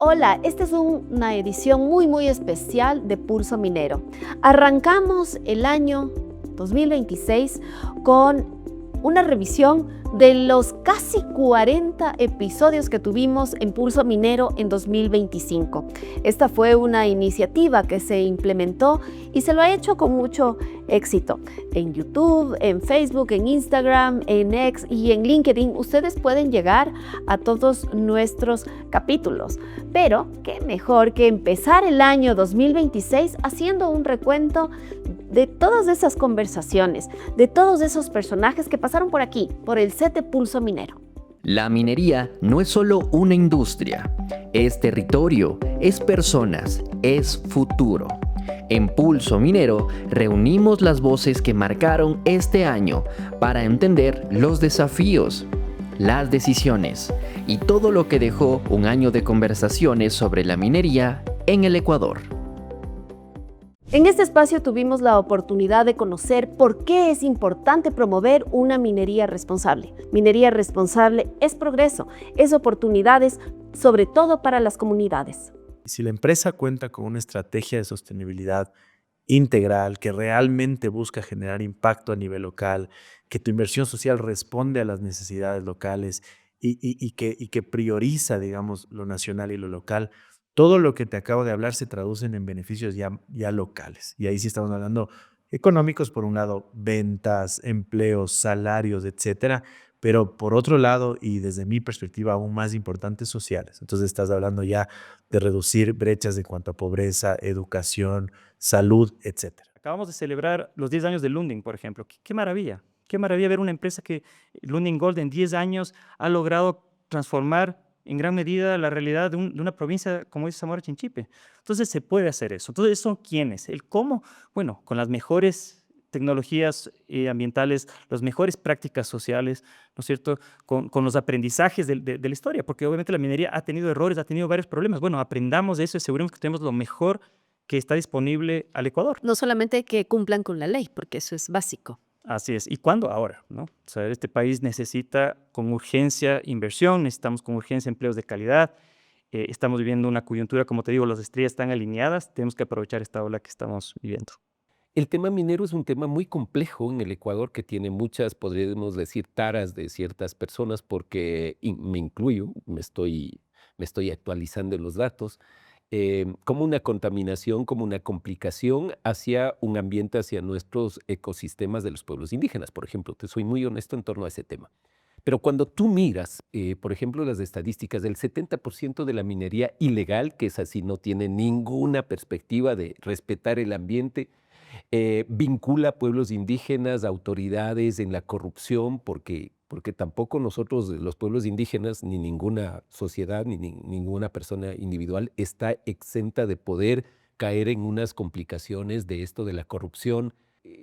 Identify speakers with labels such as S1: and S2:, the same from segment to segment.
S1: Hola, esta es una edición muy especial de Pulso Minero. Arrancamos el año 2026 con una revisión de los casi 40 episodios que tuvimos en Pulso Minero en 2025. Esta fue una iniciativa que se implementó y se lo ha hecho con mucho éxito. En YouTube, en Facebook, en Instagram, en X y en LinkedIn, ustedes pueden llegar a todos nuestros capítulos. Pero qué mejor que empezar el año 2026 haciendo un recuento de todas esas conversaciones, de todos esos personajes que pasaron por aquí, por el set de Pulso Minero.
S2: La minería no es solo una industria, es territorio, es personas, es futuro. En Pulso Minero reunimos las voces que marcaron este año para entender los desafíos, las decisiones y todo lo que dejó un año de conversaciones sobre la minería en el Ecuador.
S1: En este espacio tuvimos la oportunidad de conocer por qué es importante promover una minería responsable. Minería responsable es progreso, es oportunidades, sobre todo para las comunidades.
S3: Si la empresa cuenta con una estrategia de sostenibilidad integral que realmente busca generar impacto a nivel local, que tu inversión social responde a las necesidades locales y que prioriza, digamos, lo nacional y lo local, todo lo que te acabo de hablar se traducen en beneficios ya locales. Y ahí sí estamos hablando económicos, por un lado, ventas, empleos, salarios, etcétera, pero por otro lado, y desde mi perspectiva aún más importantes, sociales. Entonces estás hablando ya de reducir brechas en cuanto a pobreza, educación, salud, etcétera.
S4: Acabamos de celebrar los 10 años de Lundin, por ejemplo. Qué maravilla. Qué maravilla ver una empresa que Lundin Gold en 10 años ha logrado transformar en gran medida la realidad de una provincia como es Zamora Chinchipe. Entonces se puede hacer eso. Entonces, ¿son quiénes? ¿El cómo? Bueno, con las mejores tecnologías ambientales, las mejores prácticas sociales, ¿no es cierto? Con los aprendizajes de la historia, porque obviamente la minería ha tenido errores, ha tenido varios problemas. Bueno, aprendamos de eso y aseguremos que tenemos lo mejor que está disponible al Ecuador.
S1: No solamente que cumplan con la ley, porque eso es básico.
S4: Así es. ¿Y cuándo? Ahora, ¿no? O sea, este país necesita con urgencia inversión, necesitamos con urgencia empleos de calidad. Estamos viviendo una coyuntura, como te digo, las estrellas están alineadas, tenemos que aprovechar esta ola que estamos viviendo.
S5: El tema minero es un tema muy complejo en el Ecuador que tiene muchas, podríamos decir, taras de ciertas personas porque me incluyo, me estoy actualizando en los datos, como una contaminación, como una complicación hacia un ambiente, hacia nuestros ecosistemas de los pueblos indígenas. Por ejemplo, te soy muy honesto en torno a ese tema. Pero cuando tú miras, por ejemplo, las estadísticas del 70% de la minería ilegal, que es así, no tiene ninguna perspectiva de respetar el ambiente, vincula a pueblos indígenas, autoridades en la corrupción, porque tampoco nosotros, los pueblos indígenas, ni ninguna sociedad, ni ninguna persona individual está exenta de poder caer en unas complicaciones de esto de la corrupción.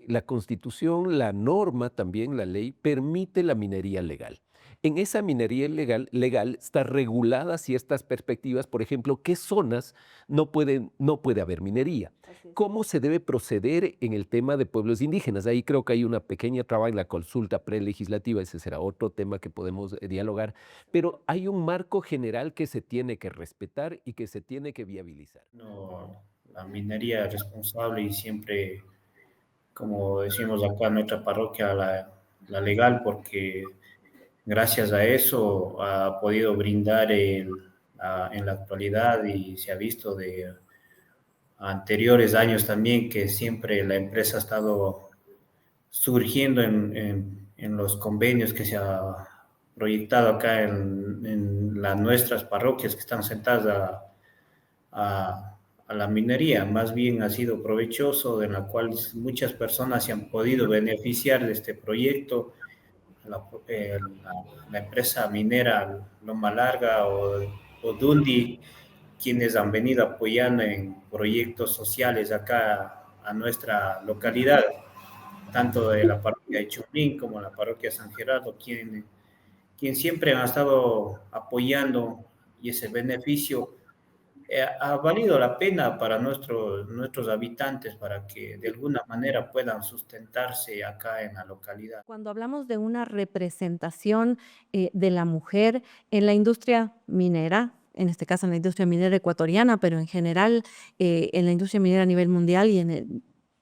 S5: La Constitución, la norma también, la ley, permite la minería legal. En esa minería legal está reguladas ciertas perspectivas, por ejemplo, qué zonas no puede haber minería. ¿Cómo se debe proceder en el tema de pueblos indígenas? Ahí creo que hay una pequeña traba en la consulta prelegislativa, ese será otro tema que podemos dialogar, pero hay un marco general que se tiene que respetar y que se tiene que viabilizar.
S6: No, la minería responsable y siempre, como decimos acá en nuestra parroquia, la legal, porque gracias a eso ha podido brindar en la actualidad y se ha visto de anteriores años también que siempre la empresa ha estado surgiendo en los convenios que se ha proyectado acá en las nuestras parroquias que están sentadas a la minería. Más bien ha sido provechoso, en la cual muchas personas se han podido beneficiar de este proyecto. La empresa minera Loma Larga o Dundi, quienes han venido apoyando en proyectos sociales acá a nuestra localidad, tanto de la parroquia de Chumín como la parroquia San Gerardo, quien siempre han estado apoyando y ese beneficio ha valido la pena para nuestros habitantes para que de alguna manera puedan sustentarse acá en la localidad.
S1: Cuando hablamos de una representación de la mujer en la industria minera,
S7: en este caso en la industria minera ecuatoriana, pero en general en la industria minera a nivel mundial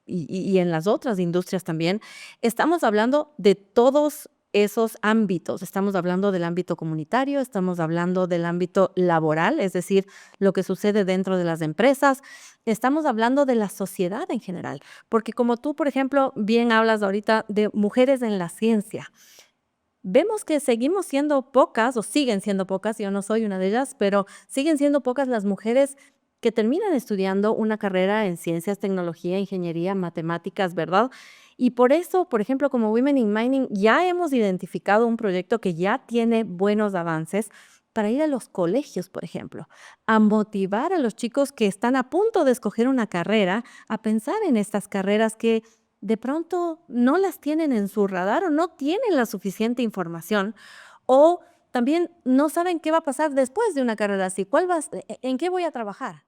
S7: y en las otras industrias también, estamos hablando de todos esos ámbitos. Estamos hablando del ámbito comunitario, estamos hablando del ámbito laboral, es decir, lo que sucede dentro de las empresas. Estamos hablando de la sociedad en general, porque como tú, por ejemplo, bien hablas ahorita de mujeres en la ciencia. Vemos que seguimos siendo pocas, o siguen siendo pocas, yo no soy una de ellas, pero siguen siendo pocas las mujeres que terminan estudiando una carrera en ciencias, tecnología, ingeniería, matemáticas, ¿verdad? Y por eso, por ejemplo, como Women in Mining, ya hemos identificado un proyecto que ya tiene buenos avances para ir a los colegios, por ejemplo, a motivar a los chicos que están a punto de escoger una carrera, a pensar en estas carreras que de pronto no las tienen en su radar o no tienen la suficiente información o también no saben qué va a pasar después de una carrera así, en qué voy a trabajar.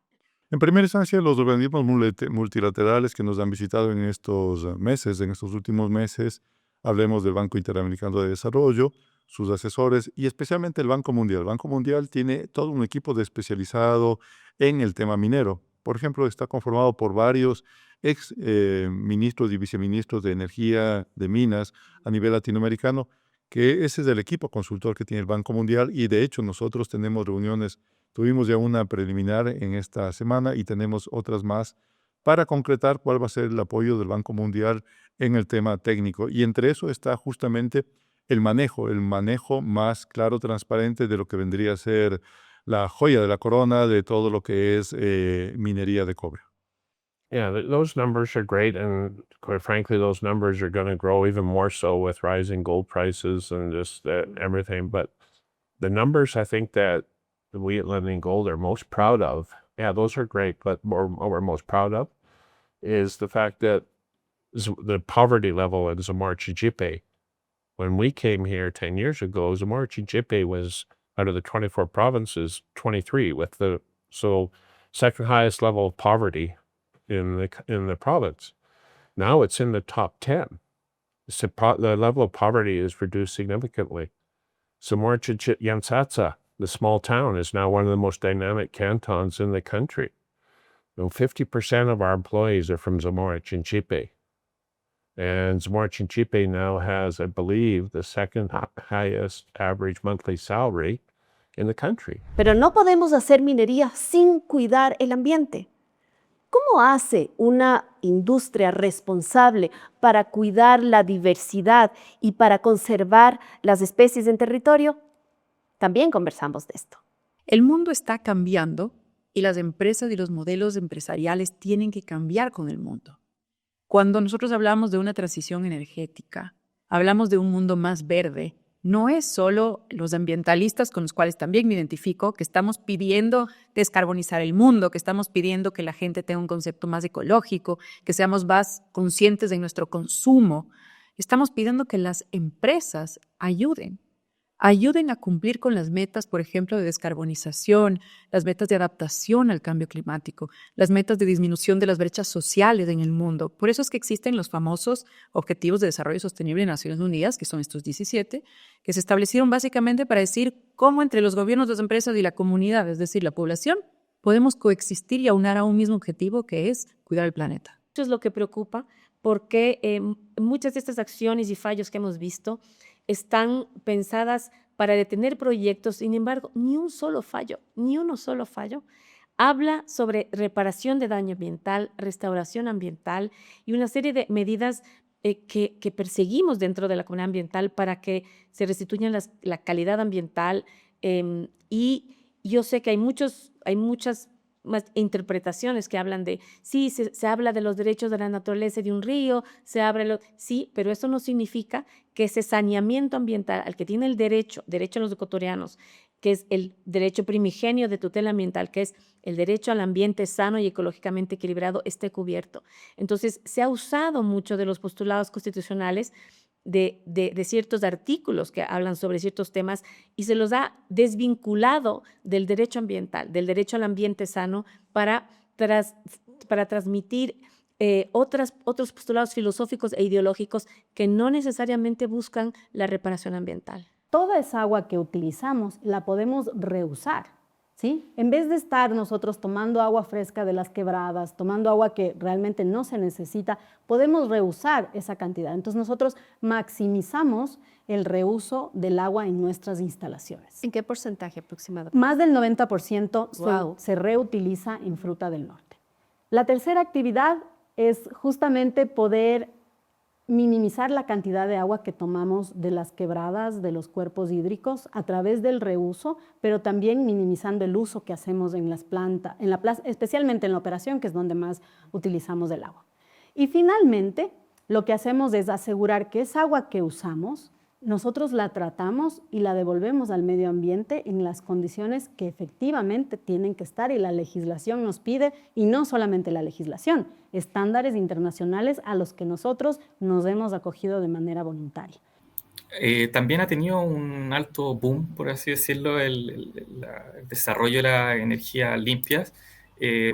S8: En primera instancia, los organismos multilaterales que nos han visitado en estos meses, en estos últimos meses, hablemos del Banco Interamericano de Desarrollo, sus asesores y especialmente el Banco Mundial. El Banco Mundial tiene todo un equipo especializado en el tema minero. Por ejemplo, está conformado por varios ex ministros y viceministros de energía, de minas a nivel latinoamericano, que ese es el equipo consultor que tiene el Banco Mundial y de hecho nosotros tenemos reuniones. Tuvimos ya una preliminar en esta semana y tenemos otras más para concretar cuál va a ser el apoyo del Banco Mundial en el tema técnico. Y entre eso está justamente el manejo más claro, transparente de lo que vendría a ser la joya de la corona de todo lo que es minería de cobre.
S9: Yeah, those numbers are great, and quite frankly, those numbers are going to grow even more so with rising gold prices and just everything. But the numbers I think that we at Lending Gold are most proud of, yeah, those are great, but what we're most proud of is the fact that the poverty level in Zamora Chinchipe, when we came here 10 years ago, Zamora Chinchipe was, out of the 24 provinces, 23 with so second highest level of poverty in the province. Now it's in the top 10. The level of poverty is reduced significantly. Zamora Yansatsa, the small town, is now one of the most dynamic cantons in the country. 50% of our employees are from Zamora Chinchipe. And Zamora Chinchipe now has, I believe, the second highest average monthly salary in the country.
S1: Pero no podemos hacer minería sin cuidar el ambiente. ¿Cómo hace una industria responsable para cuidar la diversidad y para conservar las especies en territorio? También conversamos de esto.
S10: El mundo está cambiando y las empresas y los modelos empresariales tienen que cambiar con el mundo. Cuando nosotros hablamos de una transición energética, hablamos de un mundo más verde, no es solo los ambientalistas con los cuales también me identifico, que estamos pidiendo descarbonizar el mundo, que estamos pidiendo que la gente tenga un concepto más ecológico, que seamos más conscientes de nuestro consumo. Estamos pidiendo que las empresas ayuden a cumplir con las metas, por ejemplo, de descarbonización, las metas de adaptación al cambio climático, las metas de disminución de las brechas sociales en el mundo. Por eso es que existen los famosos Objetivos de Desarrollo Sostenible de Naciones Unidas, que son estos 17, que se establecieron básicamente para decir cómo entre los gobiernos, las empresas y la comunidad, es decir, la población, podemos coexistir y aunar a un mismo objetivo, que es cuidar el planeta.
S7: Eso es lo que preocupa, porque muchas de estas acciones y fallos que hemos visto están pensadas para detener proyectos. Sin embargo, ni uno solo fallo habla sobre reparación de daño ambiental, restauración ambiental y una serie de medidas que perseguimos dentro de la comunidad ambiental para que se restituya la calidad ambiental. Y yo sé que hay muchas más interpretaciones que hablan de, sí, se habla de los derechos de la naturaleza de un río, sí, pero eso no significa que ese saneamiento ambiental al que tiene el derecho los ecuatorianos, que es el derecho primigenio de tutela ambiental, que es el derecho al ambiente sano y ecológicamente equilibrado, esté cubierto. Entonces, se ha usado mucho de los postulados constitucionales de ciertos artículos que hablan sobre ciertos temas y se los ha desvinculado del derecho ambiental, del derecho al ambiente sano para transmitir otros postulados filosóficos e ideológicos que no necesariamente buscan la reparación ambiental.
S11: Toda esa agua que utilizamos la podemos reusar. ¿sí? En vez de estar nosotros tomando agua fresca de las quebradas, tomando agua que realmente no se necesita, podemos reusar esa cantidad. Entonces nosotros maximizamos el reuso del agua en nuestras instalaciones.
S1: ¿En qué porcentaje aproximadamente?
S11: Más del 90%
S1: Wow.
S11: se reutiliza en Fruta del Norte. La tercera actividad es justamente poder minimizar la cantidad de agua que tomamos de las quebradas, de los cuerpos hídricos, a través del reuso, pero también minimizando el uso que hacemos en las plantas, especialmente en la operación, que es donde más utilizamos el agua. Y finalmente, lo que hacemos es asegurar que esa agua que usamos, nosotros la tratamos y la devolvemos al medio ambiente en las condiciones que efectivamente tienen que estar y la legislación nos pide, y no solamente la legislación, estándares internacionales a los que nosotros nos hemos acogido de manera voluntaria.
S12: También ha tenido un alto boom, por así decirlo, el desarrollo de las energías limpias.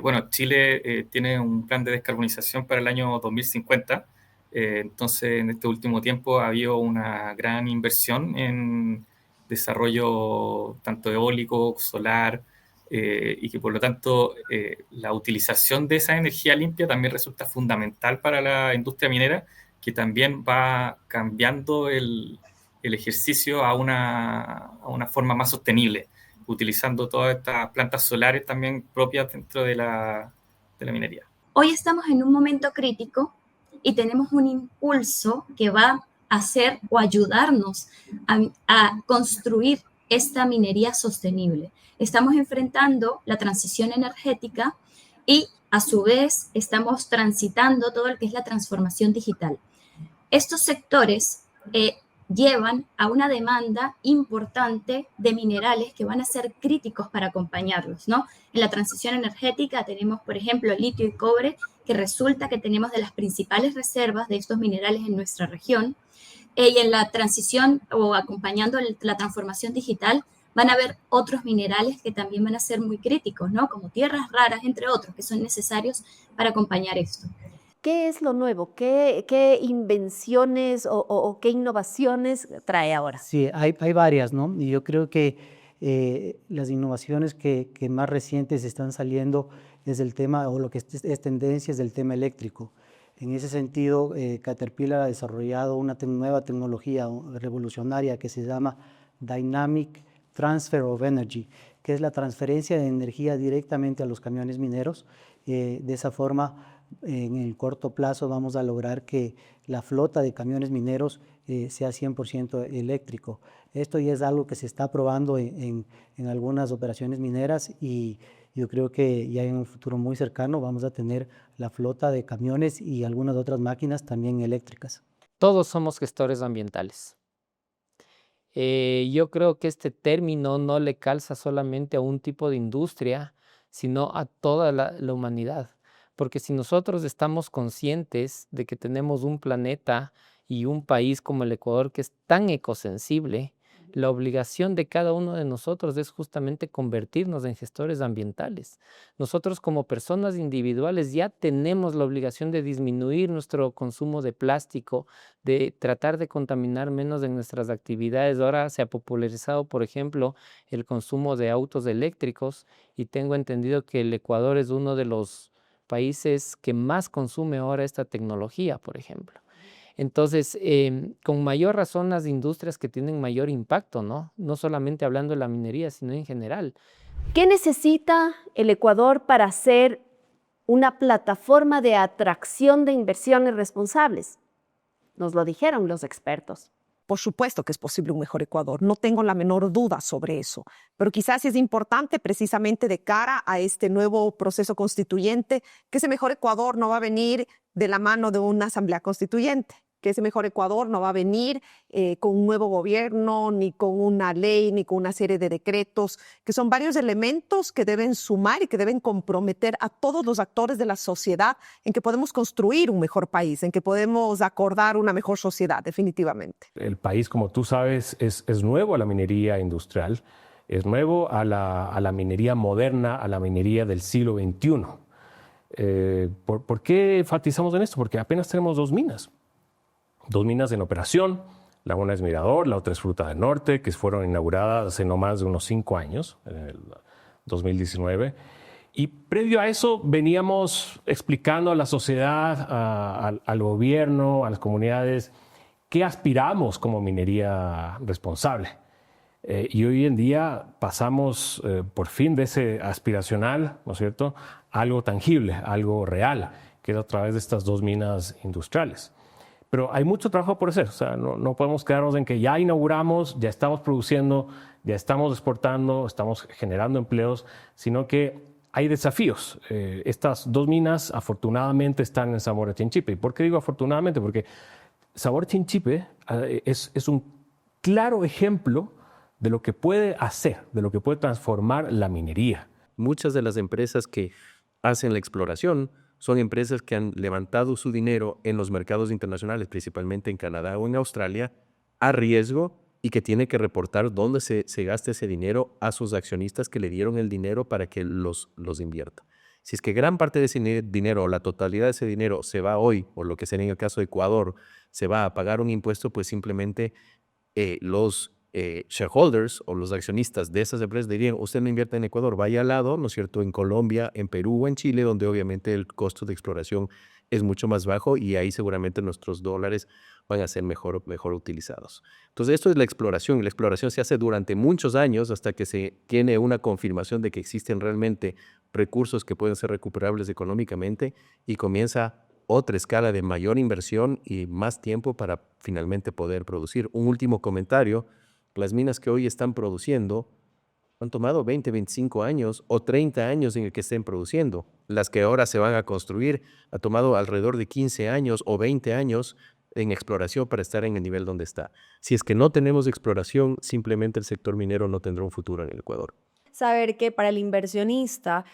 S12: Bueno, Chile tiene un plan de descarbonización para el año 2050. Entonces, en este último tiempo ha habido una gran inversión en desarrollo tanto eólico, solar, y que por lo tanto la utilización de esa energía limpia también resulta fundamental para la industria minera, que también va cambiando el ejercicio a una forma más sostenible, utilizando todas estas plantas solares también propias dentro de la minería.
S13: Hoy estamos en un momento crítico y tenemos un impulso que va a hacer o ayudarnos a construir esta minería sostenible. Estamos enfrentando la transición energética y a su vez estamos transitando todo lo que es la transformación digital. Estos sectores llevan a una demanda importante de minerales que van a ser críticos para acompañarlos, ¿no? En la transición energética tenemos, por ejemplo, litio y cobre, que resulta que tenemos de las principales reservas de estos minerales en nuestra región. Y en la transición o acompañando la transformación digital van a haber otros minerales que también van a ser muy críticos, ¿no? Como tierras raras, entre otros, que son necesarios para acompañar esto.
S1: ¿Qué es lo nuevo? ¿Qué invenciones o qué innovaciones trae ahora?
S14: Sí, hay varias, ¿no? Y yo creo que las innovaciones que más recientes están saliendo es el tema, o lo que es tendencia es del tema eléctrico. En ese sentido, Caterpillar ha desarrollado una nueva tecnología revolucionaria que se llama Dynamic Transfer of Energy, que es la transferencia de energía directamente a los camiones mineros. De esa forma, en el corto plazo vamos a lograr que la flota de camiones mineros sea 100% eléctrico. Esto ya es algo que se está probando en algunas operaciones mineras, y yo creo que ya en un futuro muy cercano vamos a tener la flota de camiones y algunas otras máquinas también eléctricas.
S5: Todos somos gestores ambientales. Yo creo que este término no le calza solamente a un tipo de industria, sino a toda la humanidad. Porque si nosotros estamos conscientes de que tenemos un planeta y un país como el Ecuador que es tan ecosensible, la obligación de cada uno de nosotros es justamente convertirnos en gestores ambientales. Nosotros como personas individuales ya tenemos la obligación de disminuir nuestro consumo de plástico, de tratar de contaminar menos en nuestras actividades. Ahora se ha popularizado, por ejemplo, el consumo de autos eléctricos, y tengo entendido que el Ecuador es uno de los países que más consume ahora esta tecnología, por ejemplo. Entonces, con mayor razón las industrias que tienen mayor impacto, ¿no? No solamente hablando de la minería, sino en general.
S1: ¿Qué necesita el Ecuador para ser una plataforma de atracción de inversiones responsables? Nos lo dijeron los expertos.
S15: Por supuesto que es posible un mejor Ecuador, no tengo la menor duda sobre eso, pero quizás es importante precisamente de cara a este nuevo proceso constituyente que ese mejor Ecuador no va a venir de la mano de una asamblea constituyente, que ese mejor Ecuador no va a venir con un nuevo gobierno, ni con una ley, ni con una serie de decretos, que son varios elementos que deben sumar y que deben comprometer a todos los actores de la sociedad en que podemos construir un mejor país, en que podemos acordar una mejor sociedad, definitivamente.
S16: El país, como tú sabes, es nuevo a la minería industrial, es nuevo a la minería moderna, a la minería del siglo XXI. ¿Por qué enfatizamos en esto? Porque apenas tenemos dos minas en operación. La una es Mirador, la otra es Fruta del Norte, que fueron inauguradas hace no más de unos 5 años, en el 2019. Y previo a eso veníamos explicando a la sociedad, al gobierno, a las comunidades, qué aspiramos como minería responsable. Y hoy en día pasamos por fin de ese aspiracional, ¿no es cierto?, a algo tangible, algo real, que es a través de estas 2 minas industriales. Pero hay mucho trabajo por hacer, o sea, no podemos quedarnos en que ya inauguramos, ya estamos produciendo, ya estamos exportando, estamos generando empleos, sino que hay desafíos. Estas 2 minas afortunadamente están en Zamora Chinchipe. ¿Y por qué digo afortunadamente? Porque Zamora Chinchipe es un claro ejemplo de lo que puede hacer, de lo que puede transformar la minería.
S5: Muchas de las empresas que hacen la exploración son empresas que han levantado su dinero en los mercados internacionales, principalmente en Canadá o en Australia, a riesgo y que tiene que reportar dónde se gasta ese dinero a sus accionistas que le dieron el dinero para que los invierta. Si es que gran parte de ese dinero o la totalidad de ese dinero se va hoy, o lo que sería en el caso de Ecuador, se va a pagar un impuesto, pues simplemente los shareholders o los accionistas de esas empresas dirían, usted no invierte en Ecuador, vaya al lado, ¿no es cierto?, en Colombia, en Perú o en Chile, donde obviamente el costo de exploración es mucho más bajo y ahí seguramente nuestros dólares van a ser mejor utilizados. Entonces esto es la exploración. La exploración se hace durante muchos años hasta que se tiene una confirmación de que existen realmente recursos que pueden ser recuperables económicamente y comienza otra escala de mayor inversión y más tiempo para finalmente poder producir. Un último comentario. Las minas que hoy están produciendo han tomado 20, 25 años o 30 años en el que estén produciendo. Las que ahora se van a construir ha tomado alrededor de 15 años o 20 años en exploración para estar en el nivel donde está. Si es que no tenemos exploración, simplemente el sector minero no tendrá un futuro en el Ecuador.
S7: Saber que para el inversionista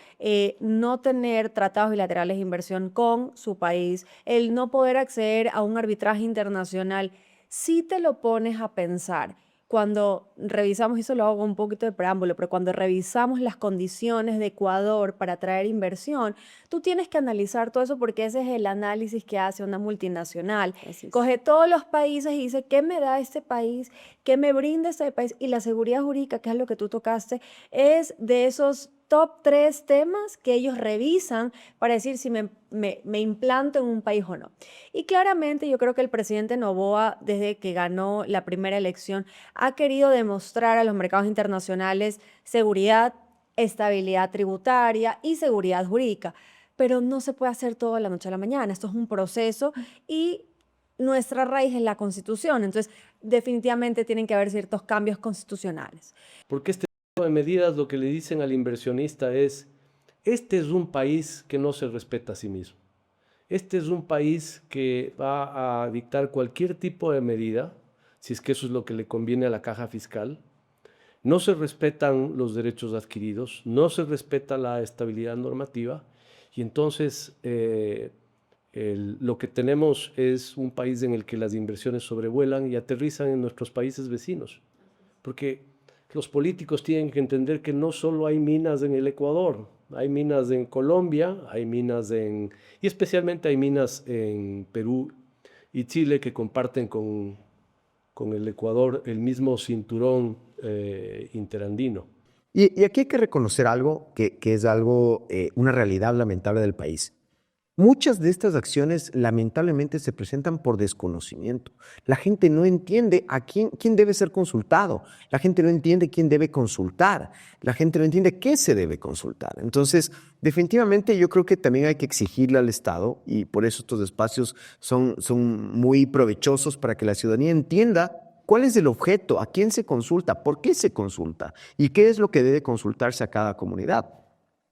S7: no tener tratados bilaterales de inversión con su país, el no poder acceder a un arbitraje internacional, sí te lo pones a pensar. Cuando revisamos, y eso lo hago un poquito de preámbulo, pero cuando revisamos las condiciones de Ecuador para atraer inversión, tú tienes que analizar todo eso porque ese es el análisis que hace una multinacional. Coge todos los países y dice, ¿qué me da este país? ¿Qué me brinda este país? Y la seguridad jurídica, que es lo que tú tocaste, es de esos top 3 temas que ellos revisan para decir si me implanto en un país o no. Y claramente yo creo que el presidente Noboa, desde que ganó la primera elección, ha querido demostrar a los mercados internacionales seguridad, estabilidad tributaria y seguridad jurídica. Pero no se puede hacer todo de la noche a la mañana. Esto es un proceso y nuestra raíz es la Constitución. Entonces, definitivamente tienen que haber ciertos cambios constitucionales.
S17: Porque este tipo de medidas lo que le dicen al inversionista es, este es un país que no se respeta a sí mismo. Este es un país que va a dictar cualquier tipo de medida, si es que eso es lo que le conviene a la caja fiscal. No se respetan los derechos adquiridos, no se respeta la estabilidad normativa y entonces lo que tenemos es un país en el que las inversiones sobrevuelan y aterrizan en nuestros países vecinos. Porque los políticos tienen que entender que no solo hay minas en el Ecuador, hay minas en Colombia, hay minas y especialmente hay minas en Perú y Chile que comparten con el Ecuador el mismo cinturón interandino.
S18: Y aquí hay que reconocer algo que es algo, una realidad lamentable del país. Muchas de estas acciones lamentablemente se presentan por desconocimiento. La gente no entiende a quién debe ser consultado. La gente no entiende quién debe consultar. La gente no entiende qué se debe consultar. Entonces, definitivamente yo creo que también hay que exigirle al Estado y por eso estos espacios son muy provechosos para que la ciudadanía entienda cuál es el objeto, a quién se consulta, por qué se consulta y qué es lo que debe consultarse a cada comunidad.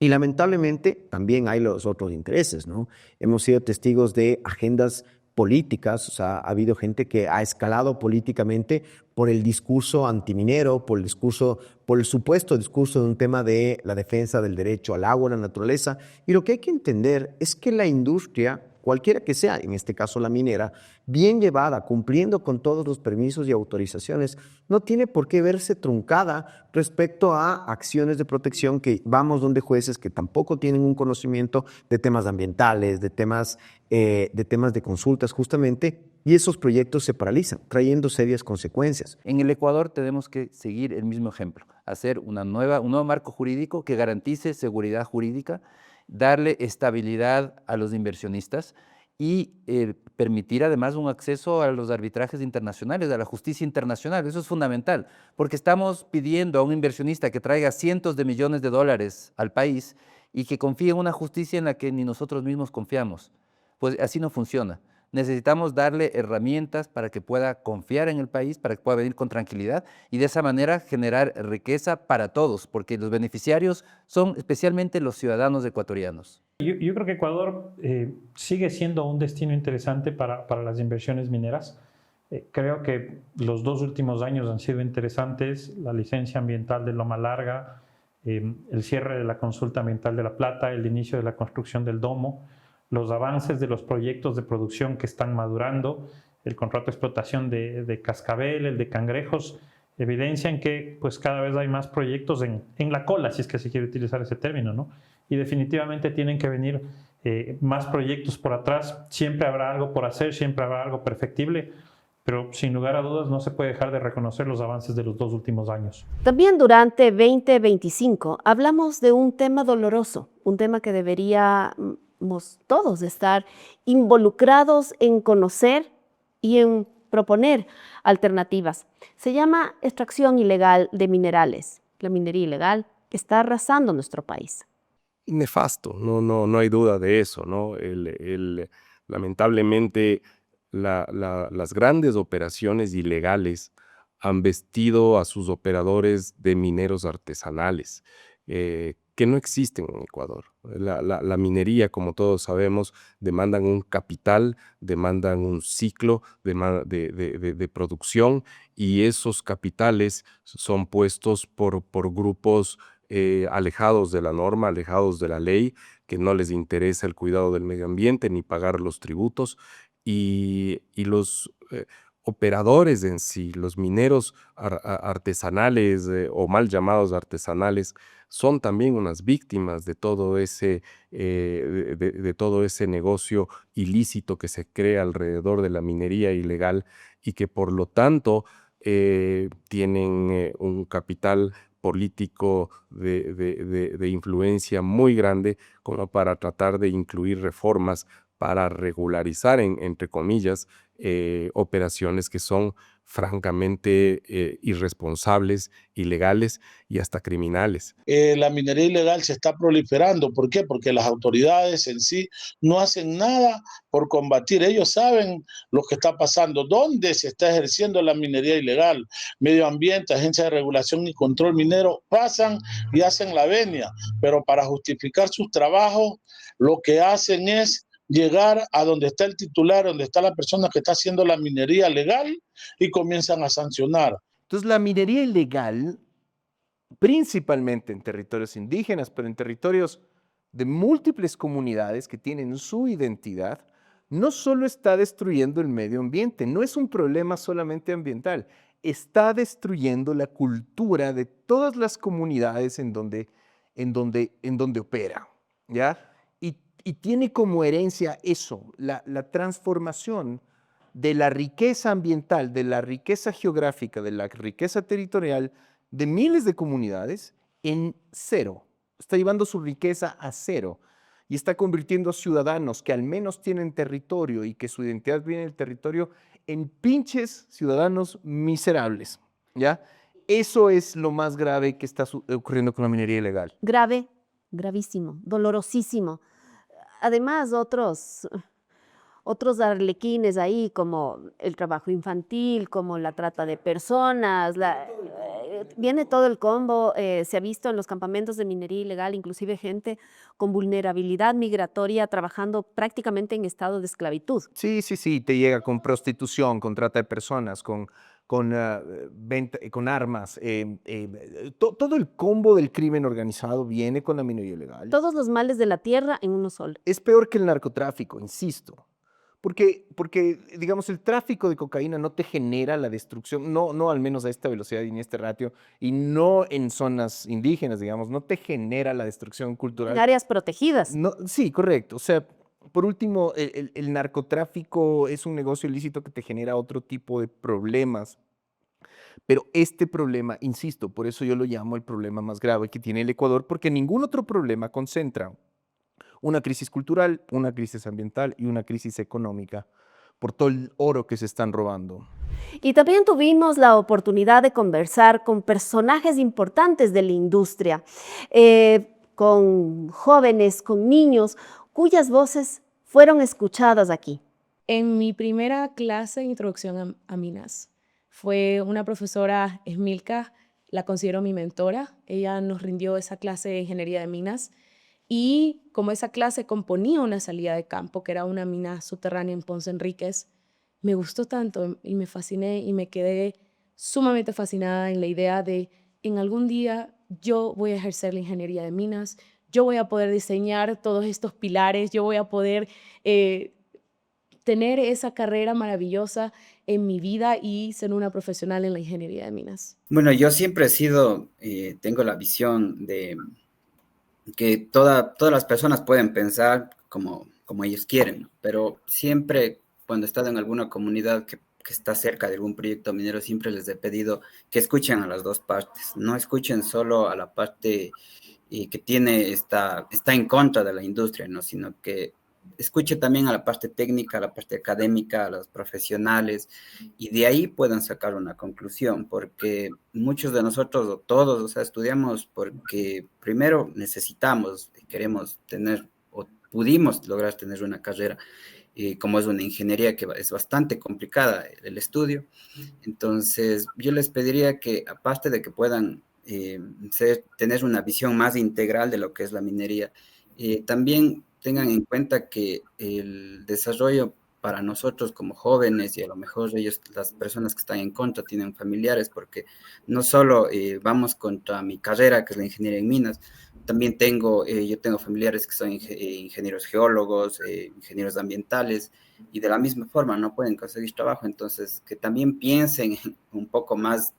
S18: Y lamentablemente también hay los otros intereses, ¿no? Hemos sido testigos de agendas políticas, o sea, ha habido gente que ha escalado políticamente por el discurso antiminero, por el supuesto discurso de un tema de la defensa del derecho al agua, a la naturaleza. Y lo que hay que entender es que la industria, cualquiera que sea, en este caso la minera, bien llevada, cumpliendo con todos los permisos y autorizaciones, no tiene por qué verse truncada respecto a acciones de protección que vamos donde jueces que tampoco tienen un conocimiento de temas ambientales, de temas de consultas justamente, y esos proyectos se paralizan, trayendo serias consecuencias.
S19: En el Ecuador tenemos que seguir el mismo ejemplo. hacer un nuevo marco jurídico que garantice seguridad jurídica, darle estabilidad a los inversionistas y permitir además un acceso a los arbitrajes internacionales, a la justicia internacional. Eso es fundamental, porque estamos pidiendo a un inversionista que traiga cientos de millones de dólares al país y que confíe en una justicia en la que ni nosotros mismos confiamos. Pues así no funciona. Necesitamos darle herramientas para que pueda confiar en el país, para que pueda venir con tranquilidad y de esa manera generar riqueza para todos, porque los beneficiarios son especialmente los ciudadanos ecuatorianos.
S20: Yo creo que Ecuador sigue siendo un destino interesante para las inversiones mineras. Creo que los 2 últimos años han sido interesantes, la licencia ambiental de Loma Larga, el cierre de la consulta ambiental de La Plata, el inicio de la construcción del domo, los avances de los proyectos de producción que están madurando, el contrato de explotación de cascabel, el de cangrejos, evidencian que pues, cada vez hay más proyectos en la cola, si es que se quiere utilizar ese término, ¿no? Y definitivamente tienen que venir más proyectos por atrás. Siempre habrá algo por hacer, siempre habrá algo perfectible, pero sin lugar a dudas no se puede dejar de reconocer los avances de los 2 últimos años.
S1: También durante 2025 hablamos de un tema doloroso, un tema que deberíamos todos estar involucrados en conocer y en proponer alternativas. Se llama extracción ilegal de minerales. La minería ilegal está arrasando nuestro país.
S21: Nefasto, no hay duda de eso, ¿no? Lamentablemente las grandes operaciones ilegales han vestido a sus operadores de mineros artesanales, que no existen en Ecuador. La minería, como todos sabemos, demandan un capital, demandan un ciclo de producción, y esos capitales son puestos por grupos alejados de la norma, alejados de la ley, que no les interesa el cuidado del medio ambiente ni pagar los tributos, y los operadores en sí, los mineros artesanales o mal llamados artesanales, son también unas víctimas de todo ese negocio ilícito que se crea alrededor de la minería ilegal, y que por lo tanto tienen un capital político de influencia muy grande, como para tratar de incluir reformas para regularizar, entre comillas, operaciones que son francamente irresponsables, ilegales y hasta criminales.
S22: La minería ilegal se está proliferando. ¿Por qué? Porque las autoridades en sí no hacen nada por combatir. Ellos saben lo que está pasando, dónde se está ejerciendo la minería ilegal. Medio Ambiente, Agencia de Regulación y Control Minero pasan y hacen la venia, pero para justificar sus trabajos lo que hacen es llegar a donde está el titular, donde está la persona que está haciendo la minería legal, y comienzan a sancionar.
S23: Entonces, la minería ilegal, principalmente en territorios indígenas, pero en territorios de múltiples comunidades que tienen su identidad, no solo está destruyendo el medio ambiente, no es un problema solamente ambiental, está destruyendo la cultura de todas las comunidades en donde opera, ¿ya? Y tiene como herencia eso, la transformación de la riqueza ambiental, de la riqueza geográfica, de la riqueza territorial de miles de comunidades en cero. Está llevando su riqueza a cero y está convirtiendo a ciudadanos que al menos tienen territorio y que su identidad viene del territorio en pinches ciudadanos miserables, ¿ya? Eso es lo más grave que está ocurriendo con la minería ilegal.
S1: Grave, gravísimo, dolorosísimo. Además, otros arlequines ahí, como el trabajo infantil, como la trata de personas, viene todo el combo. Se ha visto en los campamentos de minería ilegal, inclusive gente con vulnerabilidad migratoria trabajando prácticamente en estado de esclavitud.
S23: Sí, te llega con prostitución, con trata de personas, con venta, con armas. Todo el combo del crimen organizado viene con la minería ilegal.
S1: Todos los males de la tierra en uno solo.
S23: Es peor que el narcotráfico, insisto. Porque, digamos, el tráfico de cocaína no te genera la destrucción, no al menos a esta velocidad y en este ratio, y no en zonas indígenas, digamos, no te genera la destrucción cultural.
S1: En áreas protegidas.
S23: No, sí, correcto. O sea, por último, el narcotráfico es un negocio ilícito que te genera otro tipo de problemas. Pero este problema, insisto, por eso yo lo llamo el problema más grave que tiene el Ecuador, porque ningún otro problema concentra una crisis cultural, una crisis ambiental y una crisis económica por todo el oro que se están robando.
S1: Y también tuvimos la oportunidad de conversar con personajes importantes de la industria, con jóvenes, con niños, cuyas voces fueron escuchadas aquí.
S2: En mi primera clase de introducción a minas, fue una profesora, Esmilka, la considero mi mentora. Ella nos rindió esa clase de ingeniería de minas y como esa clase componía una salida de campo, que era una mina subterránea en Ponce Enríquez, me gustó tanto y me fasciné y me quedé sumamente fascinada en la idea de en algún día yo voy a ejercer la ingeniería de minas, yo voy a poder diseñar todos estos pilares, yo voy a poder tener esa carrera maravillosa en mi vida y ser una profesional en la ingeniería de minas.
S3: Bueno, yo siempre he sido, tengo la visión de que todas las personas pueden pensar como ellos quieren, pero siempre cuando he estado en alguna comunidad que está cerca de algún proyecto minero, siempre les he pedido que escuchen a las dos partes, no escuchen solo a la parte que está en contra de la industria, ¿no? Sino que escuche también a la parte técnica, a la parte académica, a los profesionales, y de ahí puedan sacar una conclusión, porque muchos de nosotros, o todos, o sea, estudiamos porque primero necesitamos, queremos tener, o pudimos lograr tener una carrera, como es una ingeniería que es bastante complicada el estudio. Entonces, yo les pediría que, aparte de que puedan tener una visión más integral de lo que es la minería, también tengan en cuenta que el desarrollo para nosotros como jóvenes, y a lo mejor ellos, las personas que están en contra, tienen familiares, porque no solo vamos contra mi carrera, que es la ingeniería en minas, también yo tengo familiares que son ingenieros geólogos, ingenieros ambientales, y de la misma forma no pueden conseguir trabajo. Entonces, que también piensen un poco más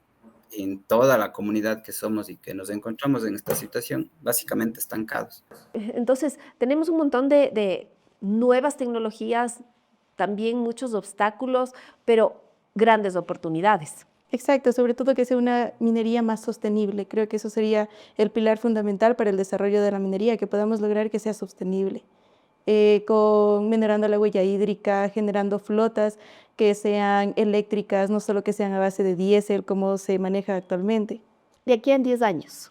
S3: en toda la comunidad que somos y que nos encontramos en esta situación, básicamente estancados.
S1: Entonces, tenemos un montón de nuevas tecnologías, también muchos obstáculos, pero grandes oportunidades.
S4: Exacto, sobre todo que sea una minería más sostenible. Creo que eso sería el pilar fundamental para el desarrollo de la minería, que podamos lograr que sea sostenible. Minerando la huella hídrica, generando flotas que sean eléctricas, no solo que sean a base de diésel, como se maneja actualmente.
S1: De aquí en 10 años,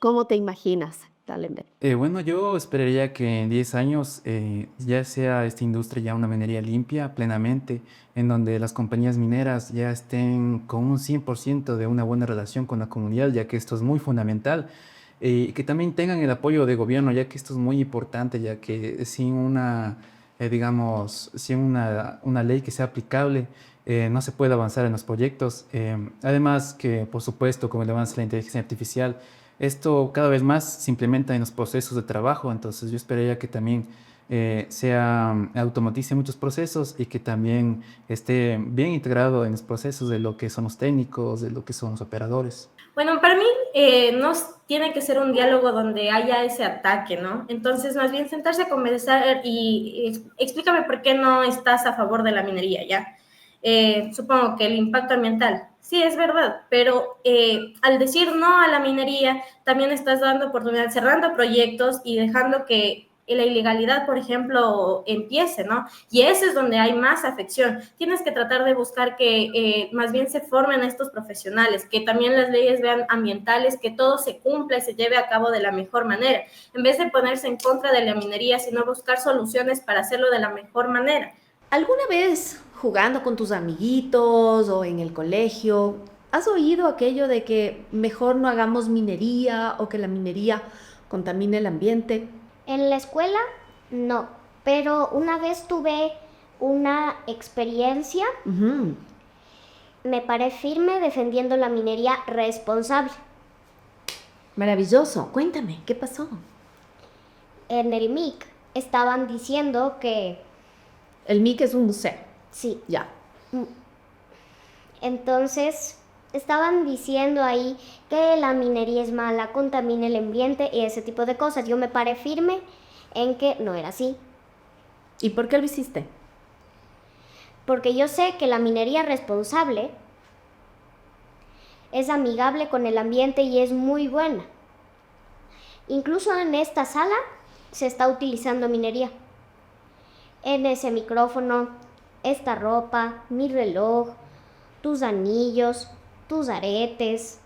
S1: ¿cómo te imaginas, Dalember?
S24: Bueno, yo esperaría que en 10 años ya sea esta industria ya una minería limpia plenamente, en donde las compañías mineras ya estén con un 100% de una buena relación con la comunidad, ya que esto es muy fundamental. Que también tengan el apoyo de gobierno, ya que esto es muy importante, ya que sin una, sin una ley que sea aplicable, no se puede avanzar en los proyectos. Además que, por supuesto, con el avance de la inteligencia artificial, esto cada vez más se implementa en los procesos de trabajo, entonces yo esperaría que también automatice muchos procesos y que también esté bien integrado en los procesos de lo que son los técnicos, de lo que son los operadores.
S25: Bueno, para mí no tiene que ser un diálogo donde haya ese ataque, ¿no? Entonces, más bien sentarse a conversar y explícame por qué no estás a favor de la minería, ¿ya? Supongo que el impacto ambiental, sí, es verdad, pero al decir no a la minería, también estás dando oportunidad, cerrando proyectos y dejando que la ilegalidad, por ejemplo, empiece, ¿no? Y eso es donde hay más afección. Tienes que tratar de buscar que más bien se formen estos profesionales, que también las leyes vean ambientales, que todo se cumpla y se lleve a cabo de la mejor manera, en vez de ponerse en contra de la minería, sino buscar soluciones para hacerlo de la mejor manera.
S1: ¿Alguna vez jugando con tus amiguitos o en el colegio, has oído aquello de que mejor no hagamos minería o que la minería contamine el ambiente?
S26: En la escuela, no, pero una vez tuve una experiencia, me paré firme defendiendo la minería responsable.
S1: Maravilloso, cuéntame, ¿qué pasó?
S26: En el MIC estaban diciendo que...
S1: El MIC es un museo.
S26: Sí.
S1: Ya.
S26: Entonces, estaban diciendo ahí que la minería es mala, contamina el ambiente y ese tipo de cosas. Yo me paré firme en que no era así.
S1: ¿Y por qué lo hiciste?
S26: Porque yo sé que la minería responsable es amigable con el ambiente y es muy buena. Incluso en esta sala se está utilizando minería. En ese micrófono, esta ropa, mi reloj, tus anillos, tus aretes.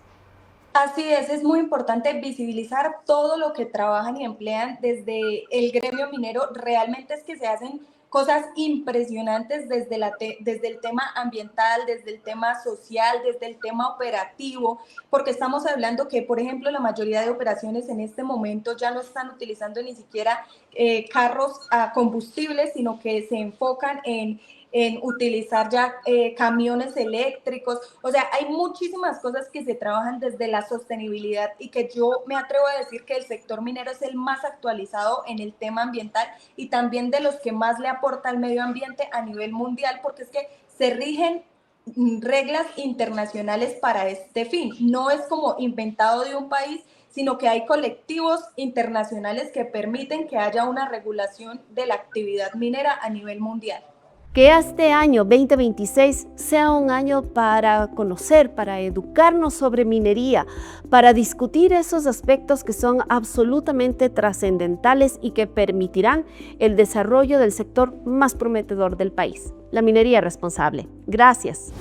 S6: Así es muy importante visibilizar todo lo que trabajan y emplean desde el gremio minero. Realmente es que se hacen cosas impresionantes desde el tema ambiental, desde el tema social, desde el tema operativo, porque estamos hablando que, por ejemplo, la mayoría de operaciones en este momento ya no están utilizando ni siquiera carros a combustible, sino que se enfocan en utilizar ya camiones eléctricos. O sea, hay muchísimas cosas que se trabajan desde la sostenibilidad y que yo me atrevo a decir que el sector minero es el más actualizado en el tema ambiental y también de los que más le aporta al medio ambiente a nivel mundial, porque es que se rigen reglas internacionales para este fin. No es como inventado de un país, sino que hay colectivos internacionales que permiten que haya una regulación de la actividad minera a nivel mundial.
S1: Que este año 2026 sea un año para conocer, para educarnos sobre minería, para discutir esos aspectos que son absolutamente trascendentales y que permitirán el desarrollo del sector más prometedor del país, la minería responsable. Gracias.